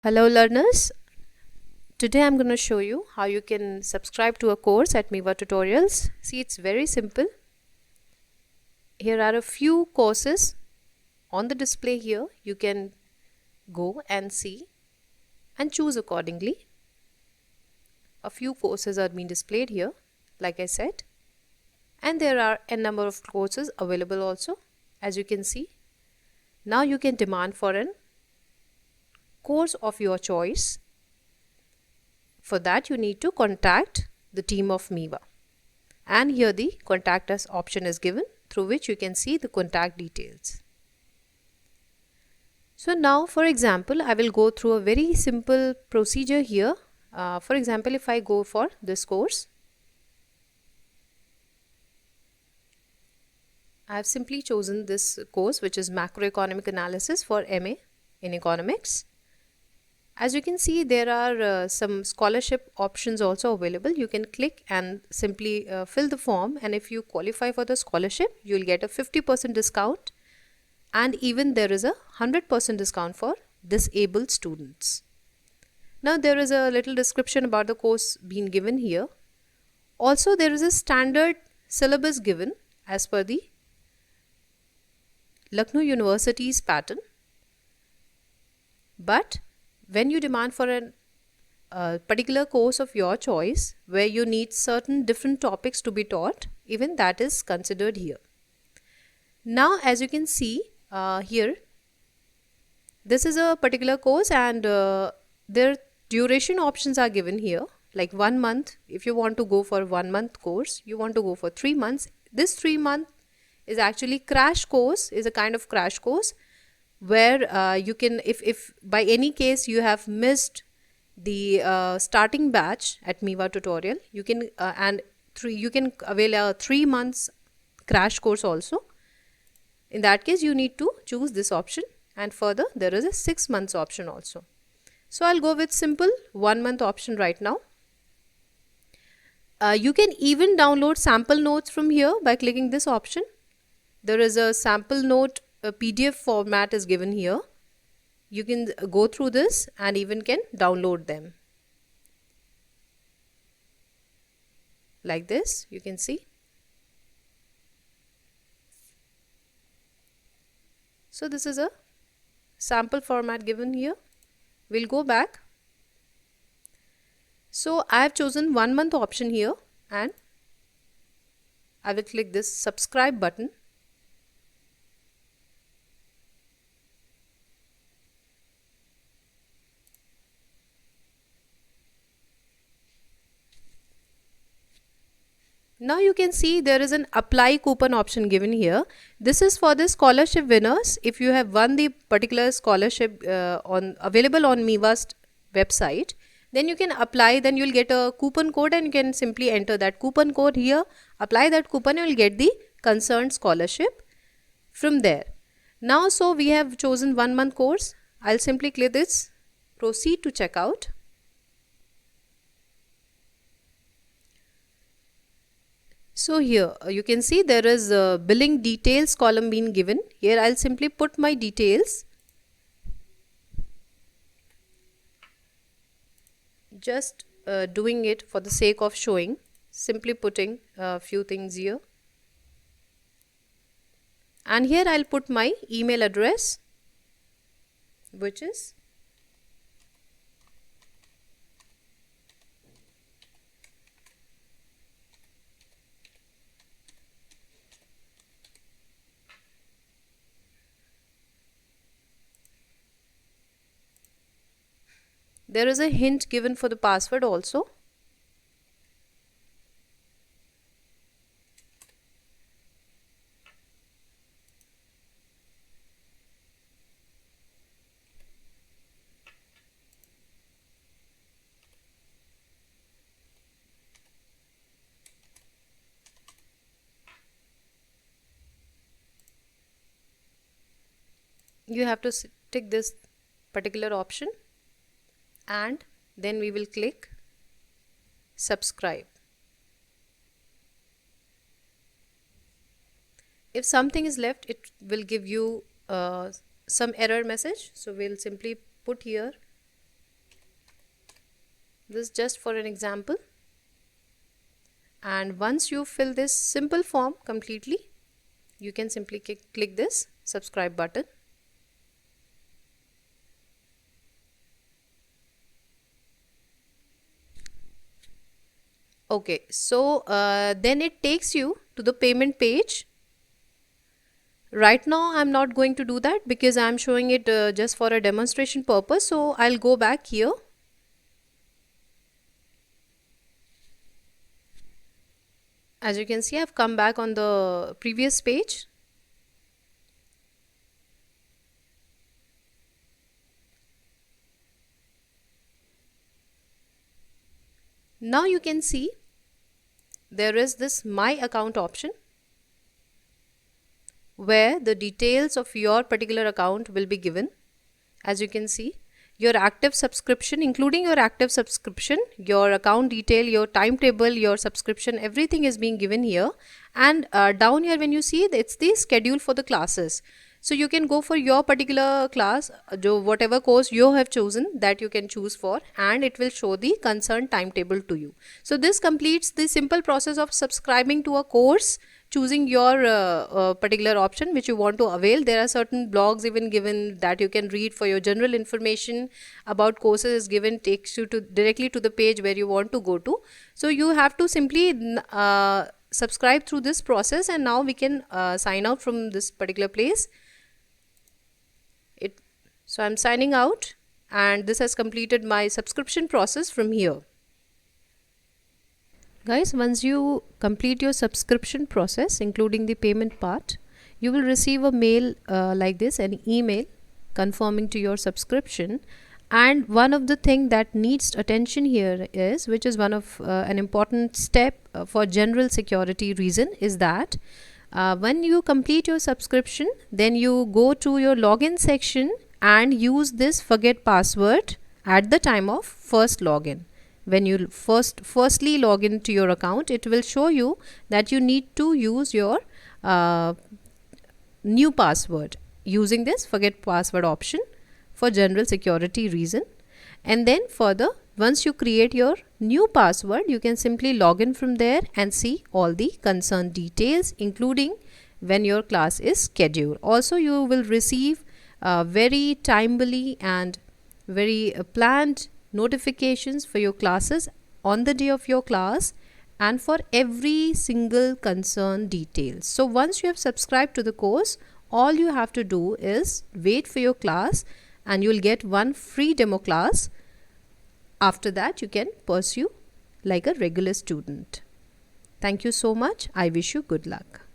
Hello learners, today I'm going to show you how you can subscribe to a course at Miva Tutorials. See, it's very simple. Here are a few courses on the display here. You can go and see and choose accordingly. A few courses are being displayed here, like I said. And there are a number of courses available also, as you can see. Now you can demand for an course of your choice. For that you need to contact the team of Miva, and here the contact us option is given, through which you can see the contact details. So now, for example, I will go through a very simple procedure here. For example, if I go for this course, I have simply chosen this course, which is macroeconomic analysis for MA in economics. As you can see, there are some scholarship options also available. You can click and simply fill the form, and if you qualify for the scholarship, you will get a 50% discount, and even there is a 100% discount for disabled students. Now there is a little description about the course being given here. Also there is a standard syllabus given as per the Lucknow University's pattern, but when you demand for a particular course of your choice where you need certain different topics to be taught, even that is considered here. Now as you can see here, this is a particular course, and their duration options are given here, like 1 month. If you want to go for 1 month course, you want to go for 3 months. This 3 month is actually crash course, is a kind of crash course where you can, if by any case you have missed the starting batch at Miva tutorial, you can you can avail a 3 months crash course also. In that case you need to choose this option, and further there is a 6 months option also. So I'll go with simple 1 month option right now. You can even download sample notes from here by clicking this option. There is a sample note, a PDF format is given here. You can go through this and even can download them. Like this, you can see. So this is a sample format given here. We'll go back. So I have chosen 1 month option here, and I will click this subscribe button. Now you can see there is an apply coupon option given here. This is for the scholarship winners. If you have won the particular scholarship available on Miva's website, then you can apply. Then you'll get a coupon code, and you can simply enter that coupon code here, apply that coupon, and you'll get the concerned scholarship from there. Now, so we have chosen 1 month course. I'll simply click this proceed to checkout. So here you can see there is a billing details column being given. Here I'll simply put my details. Just doing it for the sake of showing, simply putting a few things here. And here I'll put my email address, which is there is a hint given for the password also. You have to tick this particular option, and then we will click subscribe. If something is left, it will give you some error message. So we'll simply put here This is just for an example. And once you fill this simple form completely, you can simply click this subscribe button. Okay, so then it takes you to the payment page. Right now I'm not going to do that because I'm showing it just for a demonstration purpose. So I'll go back here. As you can see, I've come back on the previous page. Now you can see there is this my account option where the details of your particular account will be given. As you can see, your active subscription, including your active subscription, your account detail, your timetable, your subscription, everything is being given here. And down here when you see, it's the schedule for the classes. So you can go for your particular class, whatever course you have chosen, that you can choose for, and it will show the concerned timetable to you. So this completes the simple process of subscribing to a course, choosing your particular option which you want to avail. There are certain blogs even given that you can read for your general information about courses is given, takes you to directly to the page where you want to go to. So you have to simply subscribe through this process, and now we can sign out from this particular place. So I'm signing out, and this has completed my subscription process from here. Guys, once you complete your subscription process, including the payment part, you will receive a mail like this, an email confirming to your subscription. And one of the thing that needs attention here is, which is one of an important step for general security reason, is that when you complete your subscription, then you go to your login section and use this forget password at the time of first login. When you firstly log into your account, it will show you that you need to use your new password using this forget password option for general security reason. And then further, once you create your new password, you can simply log in from there and see all the concerned details, including when your class is scheduled. Also, you will receive very timely and very planned notifications for your classes on the day of your class and for every single concerned details. So once you have subscribed to the course, all you have to do is wait for your class, and you will get one free demo class. After that, you can pursue like a regular student. Thank you so much. I wish you good luck.